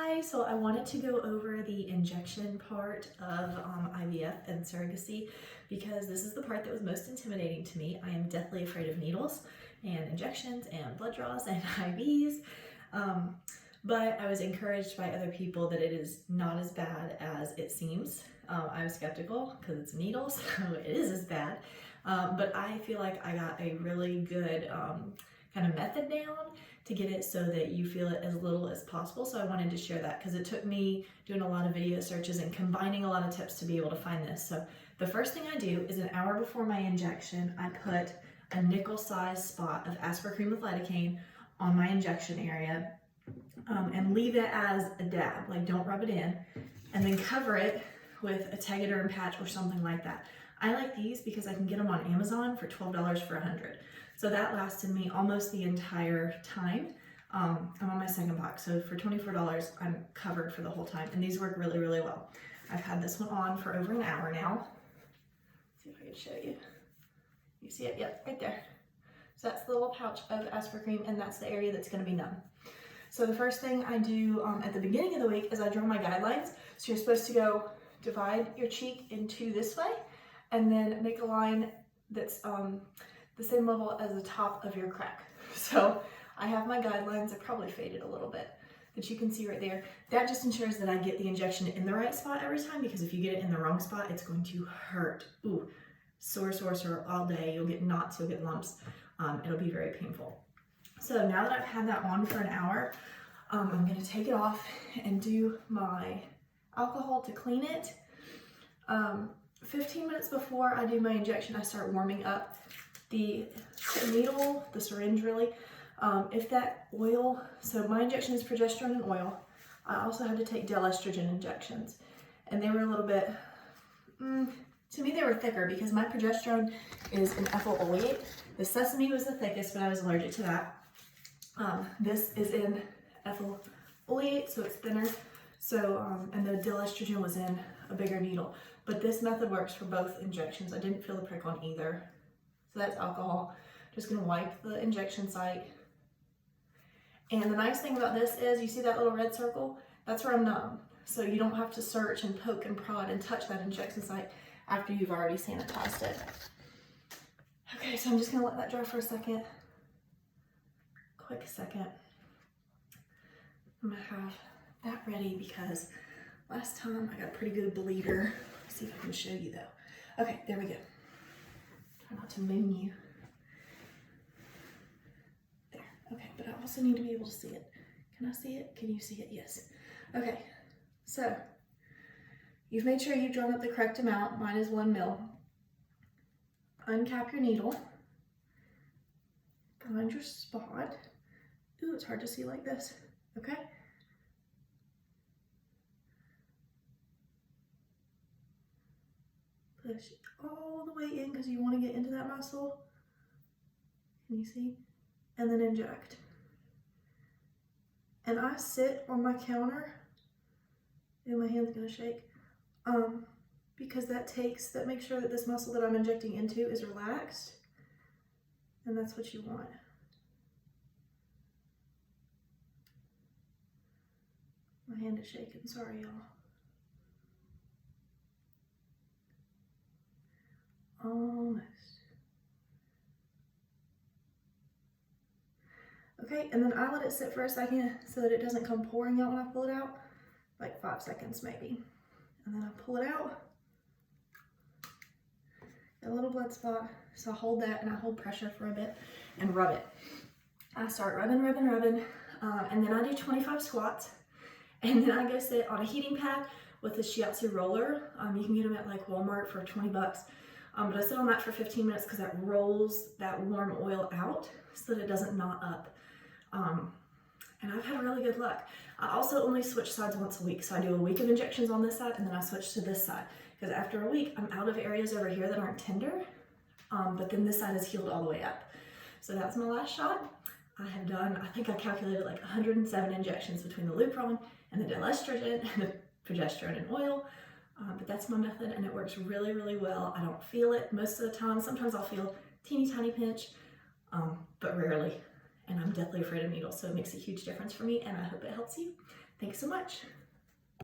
Hi, so I wanted to go over the injection part of IVF and surrogacy because this is the part that was most intimidating to me. I am deathly afraid of needles and injections and blood draws and IVs, but I was encouraged by other people that it is not as bad as it seems. I was skeptical because it's needles, so it is as bad, but I feel like I got a really good kind of method down to get it so that you feel it as little as possible. So I wanted to share that because it took me doing a lot of video searches and combining a lot of tips to be able to find this. So the first thing I do is an hour before my injection, I put a nickel-sized spot of aspartame with lidocaine on my injection area and leave it as a dab, like don't rub it in, and then cover it with a Tegaderm patch or something like that. I like these because I can get them on Amazon for $12 for 100. So that lasted me almost the entire time. I'm on my second box, so for $24, I'm covered for the whole time. And these work really, really well. I've had this one on for over an hour now. Let's see if I can show you. You see it? Yep, right there. So that's the little pouch of aspartame, and that's the area that's gonna be numb. So the first thing I do at the beginning of the week is I draw my guidelines. So you're supposed to go divide your cheek into this way, and then make a line that's the same level as the top of your crack. So I have my guidelines, I probably faded a little bit, that you can see right there. That just ensures that I get the injection in the right spot every time, because if you get it in the wrong spot, it's going to hurt. Ooh, sore, sore, sore all day. You'll get knots, you'll get lumps. It'll be very painful. So now that I've had that on for an hour, I'm gonna take it off and do my alcohol to clean it. 15 minutes before I do my injection, I start warming up the needle, the syringe really. If that oil, so my injection is progesterone and oil. I also had to take Delestrogen injections, and they were a little bit, to me they were thicker because my progesterone is an ethyl oleate. The sesame was the thickest, but I was allergic to that. This is in ethyl oleate, so it's thinner. So, and the Delestrogen was in a bigger needle. But this method works for both injections. I didn't feel the prick on either. So that's alcohol. Just gonna wipe the injection site. And the nice thing about this is, you see that little red circle? That's where I'm numb. So you don't have to search and poke and prod and touch that injection site after you've already sanitized it. Okay, so I'm just gonna let that dry for a second. Quick second. I'm gonna have that ready because last time I got a pretty good bleeder. Let's see if I can show you though. Okay, there we go. Try not to moon you. There, okay, but I also need to be able to see it. Can I see it? Can you see it? Yes. Okay, so you've made sure you've drawn up the correct amount. Mine is 1 ml. Uncap your needle. Find your spot. Ooh, it's hard to see like this. Okay. Push all the way in because you want to get into that muscle. Can you see? And then inject. And I sit on my counter, and my hand's gonna shake, because that makes sure that this muscle that I'm injecting into is relaxed, and that's what you want. My hand is shaking, sorry y'all. Almost. Okay, and then I let it sit for a second so that it doesn't come pouring out when I pull it out, like 5 seconds maybe. And then I pull it out, got a little blood spot, so I hold that and I hold pressure for a bit and rub it. I start rubbing, and then I do 25 squats, and then I go sit on a heating pad with a shiatsu roller. You can get them at like Walmart for 20 bucks. But I sit on that for 15 minutes because that rolls that warm oil out so that it doesn't knot up. And I've had really good luck. I also only switch sides once a week. So I do a week of injections on this side, and then I switch to this side. Because after a week, I'm out of areas over here that aren't tender, but then this side is healed all the way up. So that's my last shot. I have done, I think I calculated like 107 injections between the Lupron and the Delestrogen and the progesterone and oil. But that's my method, and it works really, really well. I don't feel it most of the time. Sometimes I'll feel teeny tiny pinch, but rarely. And I'm deathly afraid of needles, so it makes a huge difference for me, and I hope it helps you. Thanks so much.